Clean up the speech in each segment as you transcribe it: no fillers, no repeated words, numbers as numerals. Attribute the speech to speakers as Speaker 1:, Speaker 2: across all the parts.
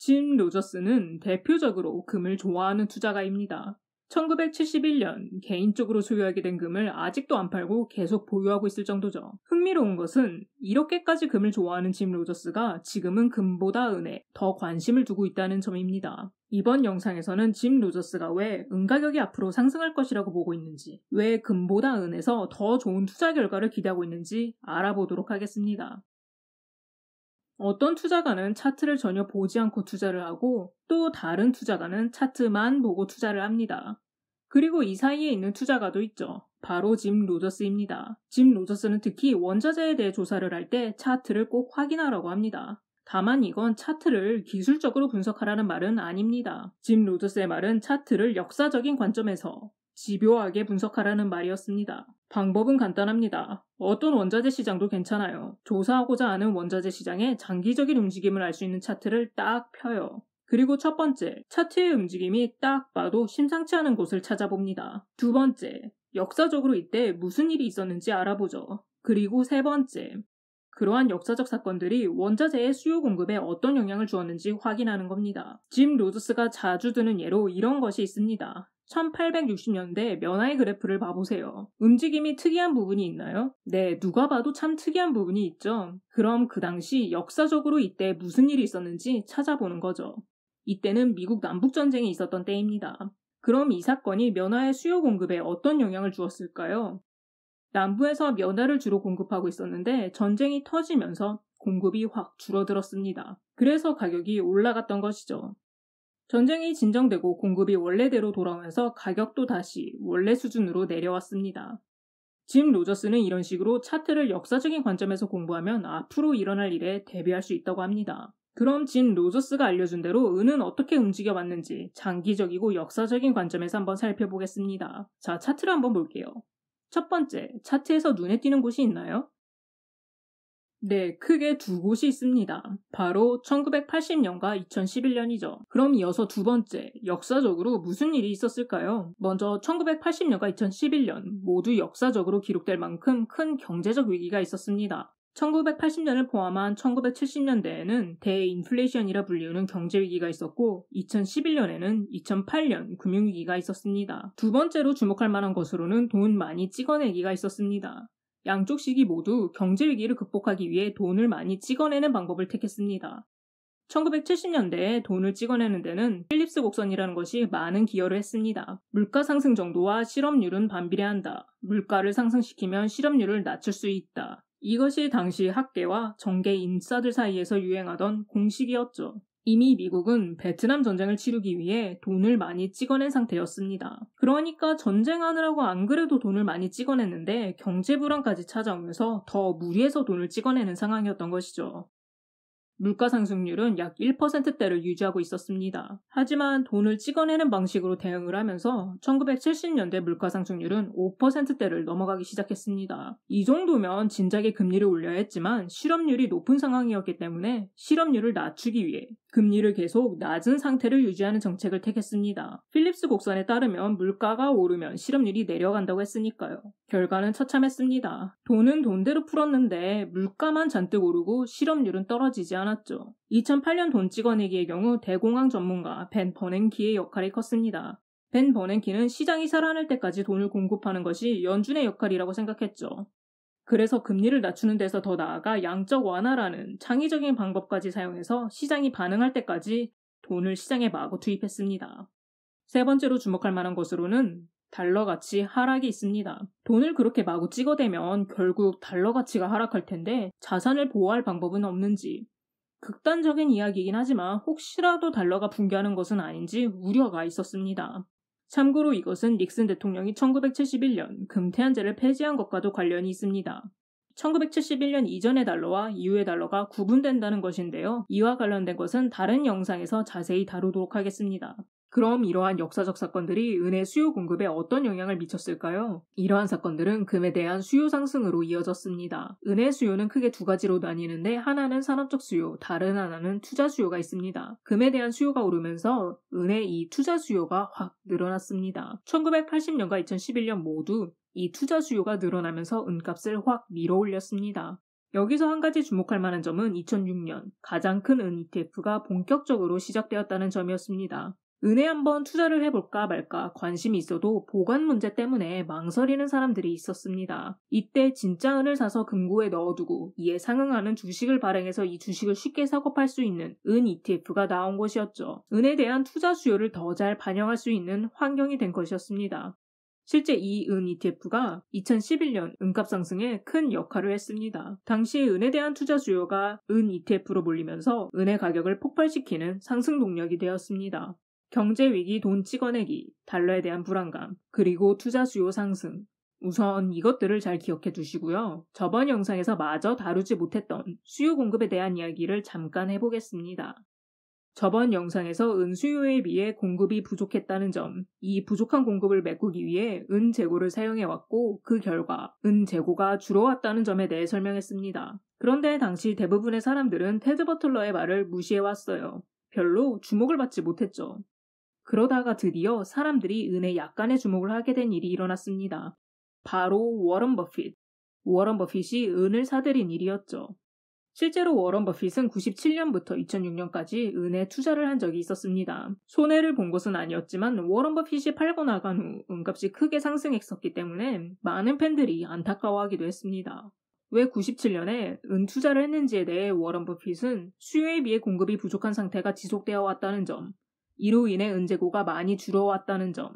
Speaker 1: 짐 로저스는 대표적으로 금을 좋아하는 투자가입니다. 1971년 개인적으로 소유하게 된 금을 아직도 안 팔고 계속 보유하고 있을 정도죠. 흥미로운 것은 이렇게까지 금을 좋아하는 짐 로저스가 지금은 금보다 은에 더 관심을 두고 있다는 점입니다. 이번 영상에서는 짐 로저스가 왜 은 가격이 앞으로 상승할 것이라고 보고 있는지, 왜 금보다 은에서 더 좋은 투자 결과를 기대하고 있는지 알아보도록 하겠습니다. 어떤 투자가는 차트를 전혀 보지 않고 투자를 하고 또 다른 투자가는 차트만 보고 투자를 합니다. 그리고 이 사이에 있는 투자가도 있죠. 바로 짐 로저스입니다. 짐 로저스는 특히 원자재에 대해 조사를 할 때 차트를 꼭 확인하라고 합니다. 다만 이건 차트를 기술적으로 분석하라는 말은 아닙니다. 짐 로저스의 말은 차트를 역사적인 관점에서 집요하게 분석하라는 말이었습니다. 방법은 간단합니다. 어떤 원자재 시장도 괜찮아요. 조사하고자 하는 원자재 시장의 장기적인 움직임을 알 수 있는 차트를 딱 펴요. 그리고 첫 번째, 차트의 움직임이 딱 봐도 심상치 않은 곳을 찾아봅니다. 두 번째, 역사적으로 이때 무슨 일이 있었는지 알아보죠. 그리고 세 번째, 그러한 역사적 사건들이 원자재의 수요 공급에 어떤 영향을 주었는지 확인하는 겁니다. 짐 로저스가 자주 드는 예로 이런 것이 있습니다. 1860년대 면화의 그래프를 봐보세요. 움직임이 특이한 부분이 있나요? 네, 누가 봐도 참 특이한 부분이 있죠. 그럼 그 당시 역사적으로 이때 무슨 일이 있었는지 찾아보는 거죠. 이때는 미국 남북전쟁이 있었던 때입니다. 그럼 이 사건이 면화의 수요 공급에 어떤 영향을 주었을까요? 남부에서 면화를 주로 공급하고 있었는데 전쟁이 터지면서 공급이 확 줄어들었습니다. 그래서 가격이 올라갔던 것이죠. 전쟁이 진정되고 공급이 원래대로 돌아오면서 가격도 다시 원래 수준으로 내려왔습니다. 짐 로저스는 이런 식으로 차트를 역사적인 관점에서 공부하면 앞으로 일어날 일에 대비할 수 있다고 합니다. 그럼 짐 로저스가 알려준 대로 은은 어떻게 움직여왔는지 장기적이고 역사적인 관점에서 한번 살펴보겠습니다. 자, 차트를 한번 볼게요. 첫 번째, 차트에서 눈에 띄는 곳이 있나요? 네, 크게 두 곳이 있습니다. 바로 1980년과 2011년이죠. 그럼 이어서 두 번째, 역사적으로 무슨 일이 있었을까요? 먼저 1980년과 2011년 모두 역사적으로 기록될 만큼 큰 경제적 위기가 있었습니다. 1980년을 포함한 1970년대에는 대인플레이션이라 불리우는 경제위기가 있었고 2011년에는 2008년 금융위기가 있었습니다. 두 번째로 주목할 만한 것으로는 돈 많이 찍어내기가 있었습니다. 양쪽 시기 모두 경제위기를 극복하기 위해 돈을 많이 찍어내는 방법을 택했습니다. 1970년대에 돈을 찍어내는 데는 필립스 곡선이라는 것이 많은 기여를 했습니다. 물가 상승 정도와 실업률은 반비례한다. 물가를 상승시키면 실업률을 낮출 수 있다. 이것이 당시 학계와 정계 인싸들 사이에서 유행하던 공식이었죠. 이미 미국은 베트남 전쟁을 치르기 위해 돈을 많이 찍어낸 상태였습니다. 그러니까 전쟁하느라고 안 그래도 돈을 많이 찍어냈는데 경제 불안까지 찾아오면서 더 무리해서 돈을 찍어내는 상황이었던 것이죠. 물가 상승률은 약 1%대를 유지하고 있었습니다. 하지만 돈을 찍어내는 방식으로 대응을 하면서 1970년대 물가 상승률은 5%대를 넘어가기 시작했습니다. 이 정도면 진작에 금리를 올려야 했지만 실업률이 높은 상황이었기 때문에 실업률을 낮추기 위해 금리를 계속 낮은 상태를 유지하는 정책을 택했습니다. 필립스 곡선에 따르면 물가가 오르면 실업률이 내려간다고 했으니까요. 결과는 처참했습니다. 돈은 돈대로 풀었는데 물가만 잔뜩 오르고 실업률은 떨어지지 않았죠. 2008년 돈 찍어내기의 경우 대공황 전문가 벤 버냉키의 역할이 컸습니다. 벤 버냉키는 시장이 살아날 때까지 돈을 공급하는 것이 연준의 역할이라고 생각했죠. 그래서 금리를 낮추는 데서 더 나아가 양적 완화라는 창의적인 방법까지 사용해서 시장이 반응할 때까지 돈을 시장에 마구 투입했습니다. 세 번째로 주목할 만한 것으로는 달러 가치 하락이 있습니다. 돈을 그렇게 마구 찍어대면 결국 달러 가치가 하락할 텐데 자산을 보호할 방법은 없는지, 극단적인 이야기이긴 하지만 혹시라도 달러가 붕괴하는 것은 아닌지 우려가 있었습니다. 참고로 이것은 닉슨 대통령이 1971년 금태한제를 폐지한 것과도 관련이 있습니다. 1971년 이전의 달러와 이후의 달러가 구분된다는 것인데요. 이와 관련된 것은 다른 영상에서 자세히 다루도록 하겠습니다. 그럼 이러한 역사적 사건들이 은의 수요 공급에 어떤 영향을 미쳤을까요? 이러한 사건들은 금에 대한 수요 상승으로 이어졌습니다. 은의 수요는 크게 두 가지로 나뉘는데 하나는 산업적 수요, 다른 하나는 투자 수요가 있습니다. 금에 대한 수요가 오르면서 은의 이 투자 수요가 확 늘어났습니다. 1980년과 2011년 모두 이 투자 수요가 늘어나면서 은값을 확 밀어올렸습니다. 여기서 한 가지 주목할 만한 점은 2006년 가장 큰 은 ETF가 본격적으로 시작되었다는 점이었습니다. 은에 한번 투자를 해볼까 말까 관심이 있어도 보관 문제 때문에 망설이는 사람들이 있었습니다. 이때 진짜 은을 사서 금고에 넣어두고 이에 상응하는 주식을 발행해서 이 주식을 쉽게 사고 팔 수 있는 은 ETF가 나온 것이었죠. 은에 대한 투자 수요를 더 잘 반영할 수 있는 환경이 된 것이었습니다. 실제 이 은 ETF가 2011년 은값 상승에 큰 역할을 했습니다. 당시 은에 대한 투자 수요가 은 ETF로 몰리면서 은의 가격을 폭발시키는 상승 동력이 되었습니다. 경제 위기 돈 찍어내기, 달러에 대한 불안감, 그리고 투자 수요 상승. 우선 이것들을 잘 기억해 두시고요. 저번 영상에서 마저 다루지 못했던 수요 공급에 대한 이야기를 잠깐 해보겠습니다. 저번 영상에서 은 수요에 비해 공급이 부족했다는 점, 이 부족한 공급을 메꾸기 위해 은 재고를 사용해왔고 그 결과 은 재고가 줄어왔다는 점에 대해 설명했습니다. 그런데 당시 대부분의 사람들은 테드 버틀러의 말을 무시해왔어요. 별로 주목을 받지 못했죠. 그러다가 드디어 사람들이 은에 약간의 주목을 하게 된 일이 일어났습니다. 바로 워런 버핏. 워런 버핏이 은을 사들인 일이었죠. 실제로 워런 버핏은 97년부터 2006년까지 은에 투자를 한 적이 있었습니다. 손해를 본 것은 아니었지만 워런 버핏이 팔고 나간 후 은값이 크게 상승했었기 때문에 많은 팬들이 안타까워하기도 했습니다. 왜 97년에 은 투자를 했는지에 대해 워런 버핏은 수요에 비해 공급이 부족한 상태가 지속되어 왔다는 점, 이로 인해 은 재고가 많이 줄어왔다는 점,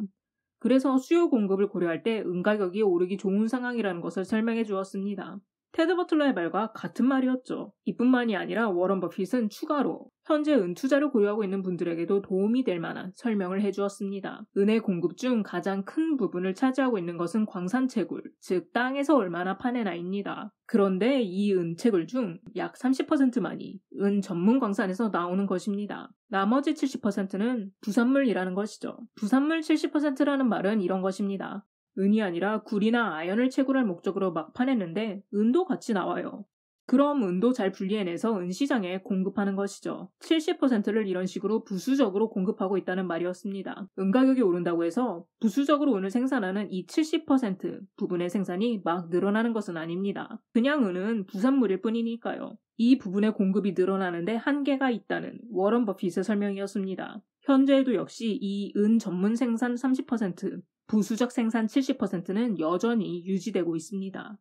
Speaker 1: 그래서 수요 공급을 고려할 때 은 가격이 오르기 좋은 상황이라는 것을 설명해 주었습니다. 테드 버틀러의 말과 같은 말이었죠. 이뿐만이 아니라 워런 버핏은 추가로 현재 은 투자를 고려하고 있는 분들에게도 도움이 될 만한 설명을 해주었습니다. 은의 공급 중 가장 큰 부분을 차지하고 있는 것은 광산채굴, 즉 땅에서 얼마나 파내나입니다. 그런데 이 은채굴 중 약 30%만이 은 전문 광산에서 나오는 것입니다. 나머지 70%는 부산물이라는 것이죠. 부산물 70%라는 말은 이런 것입니다. 은이 아니라 굴이나 아연을 채굴할 목적으로 막 파냈는데 은도 같이 나와요. 그럼 은도 잘 분리해내서 은시장에 공급하는 것이죠. 70%를 이런 식으로 부수적으로 공급하고 있다는 말이었습니다. 은 가격이 오른다고 해서 부수적으로 은을 생산하는 이 70% 부분의 생산이 막 늘어나는 것은 아닙니다. 그냥 은은 부산물일 뿐이니까요. 이 부분의 공급이 늘어나는데 한계가 있다는 워런 버핏의 설명이었습니다. 현재에도 역시 이 은 전문 생산 30%, 부수적 생산 70%는 여전히 유지되고 있습니다.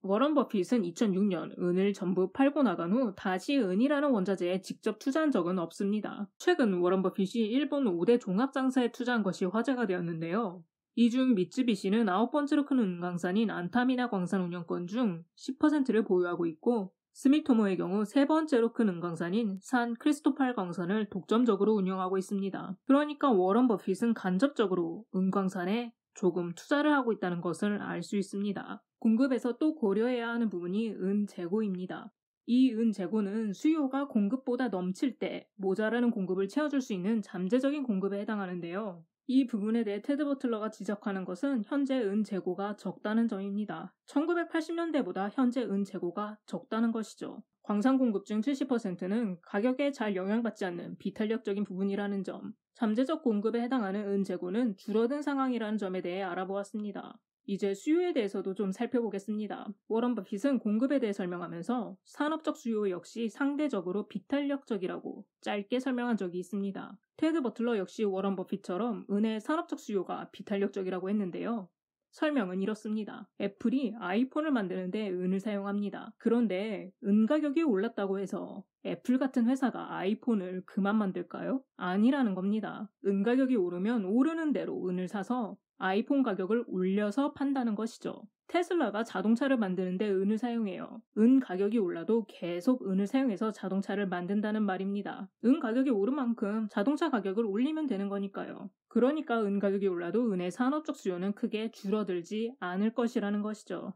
Speaker 1: 워런 버핏은 2006년 은을 전부 팔고 나간 후 다시 은이라는 원자재에 직접 투자한 적은 없습니다. 최근 워런 버핏이 일본 5대 종합장사에 투자한 것이 화제가 되었는데요. 이 중 미쯔비시는 9번째로 큰 은광산인 안타미나 광산 운영권 중 10%를 보유하고 있고 스미토모의 경우 3번째로 큰 은광산인 산 크리스토팔 광산을 독점적으로 운영하고 있습니다. 그러니까 워런 버핏은 간접적으로 은광산에 조금 투자를 하고 있다는 것을 알 수 있습니다. 공급에서 또 고려해야 하는 부분이 은 재고입니다. 이 은 재고는 수요가 공급보다 넘칠 때 모자라는 공급을 채워줄 수 있는 잠재적인 공급에 해당하는데요. 이 부분에 대해 테드 버틀러가 지적하는 것은 현재 은 재고가 적다는 점입니다. 1980년대보다 현재 은 재고가 적다는 것이죠. 광산 공급 중 70%는 가격에 잘 영향받지 않는 비탄력적인 부분이라는 점, 잠재적 공급에 해당하는 은 재고는 줄어든 상황이라는 점에 대해 알아보았습니다. 이제 수요에 대해서도 좀 살펴보겠습니다. 워런 버핏은 공급에 대해 설명하면서 산업적 수요 역시 상대적으로 비탄력적이라고 짧게 설명한 적이 있습니다. 테드 버틀러 역시 워런 버핏처럼 은의 산업적 수요가 비탄력적이라고 했는데요. 설명은 이렇습니다. 애플이 아이폰을 만드는데 은을 사용합니다. 그런데 은 가격이 올랐다고 해서 애플 같은 회사가 아이폰을 그만 만들까요? 아니라는 겁니다. 은 가격이 오르면 오르는 대로 은을 사서 아이폰 가격을 올려서 판다는 것이죠. 테슬라가 자동차를 만드는데 은을 사용해요. 은 가격이 올라도 계속 은을 사용해서 자동차를 만든다는 말입니다. 은 가격이 오른 만큼 자동차 가격을 올리면 되는 거니까요. 그러니까 은 가격이 올라도 은의 산업적 수요는 크게 줄어들지 않을 것이라는 것이죠.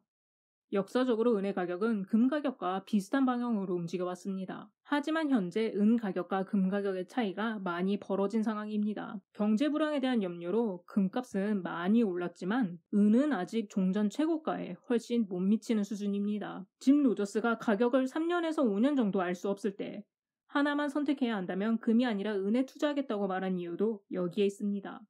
Speaker 1: 역사적으로 은의 가격은 금 가격과 비슷한 방향으로 움직여왔습니다. 하지만 현재 은 가격과 금 가격의 차이가 많이 벌어진 상황입니다. 경제 불황에 대한 염려로 금값은 많이 올랐지만 은은 아직 종전 최고가에 훨씬 못 미치는 수준입니다. 짐 로저스가 가격을 3년에서 5년 정도 알 수 없을 때 하나만 선택해야 한다면 금이 아니라 은에 투자하겠다고 말한 이유도 여기에 있습니다.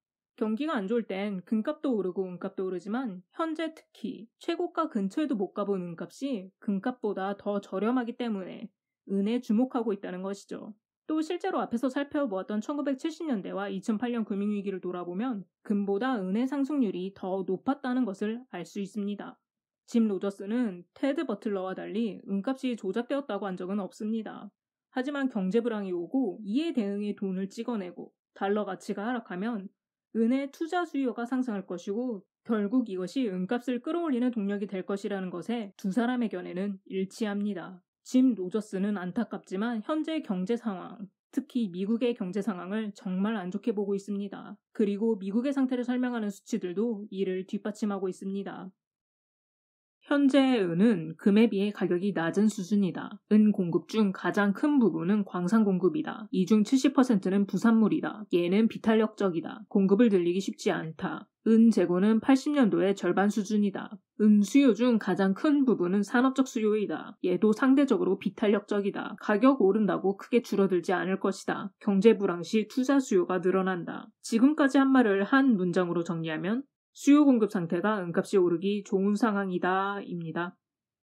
Speaker 1: 경기가 안 좋을 땐 금값도 오르고 은값도 오르지만 현재 특히 최고가 근처에도 못 가본 은값이 금값보다 더 저렴하기 때문에 은에 주목하고 있다는 것이죠. 또 실제로 앞에서 살펴보았던 1970년대와 2008년 금융위기를 돌아보면 금보다 은의 상승률이 더 높았다는 것을 알 수 있습니다. 짐 로저스는 테드 버틀러와 달리 은값이 조작되었다고 한 적은 없습니다. 하지만 경제 불황이 오고 이에 대응해 돈을 찍어내고 달러 가치가 하락하면 은의 투자 수요가 상승할 것이고 결국 이것이 은값을 끌어올리는 동력이 될 것이라는 것에 두 사람의 견해는 일치합니다. 짐 로저스는 안타깝지만 현재 경제 상황, 특히 미국의 경제 상황을 정말 안 좋게 보고 있습니다. 그리고 미국의 상태를 설명하는 수치들도 이를 뒷받침하고 있습니다. 현재 은은 금에 비해 가격이 낮은 수준이다. 은 공급 중 가장 큰 부분은 광산 공급이다. 이 중 70%는 부산물이다. 얘는 비탄력적이다. 공급을 늘리기 쉽지 않다. 은 재고는 80년도의 절반 수준이다. 은 수요 중 가장 큰 부분은 산업적 수요이다. 얘도 상대적으로 비탄력적이다. 가격 오른다고 크게 줄어들지 않을 것이다. 경제 불황 시 투자 수요가 늘어난다. 지금까지 한 말을 한 문장으로 정리하면 수요 공급 상태가 은값이 오르기 좋은 상황이다 입니다.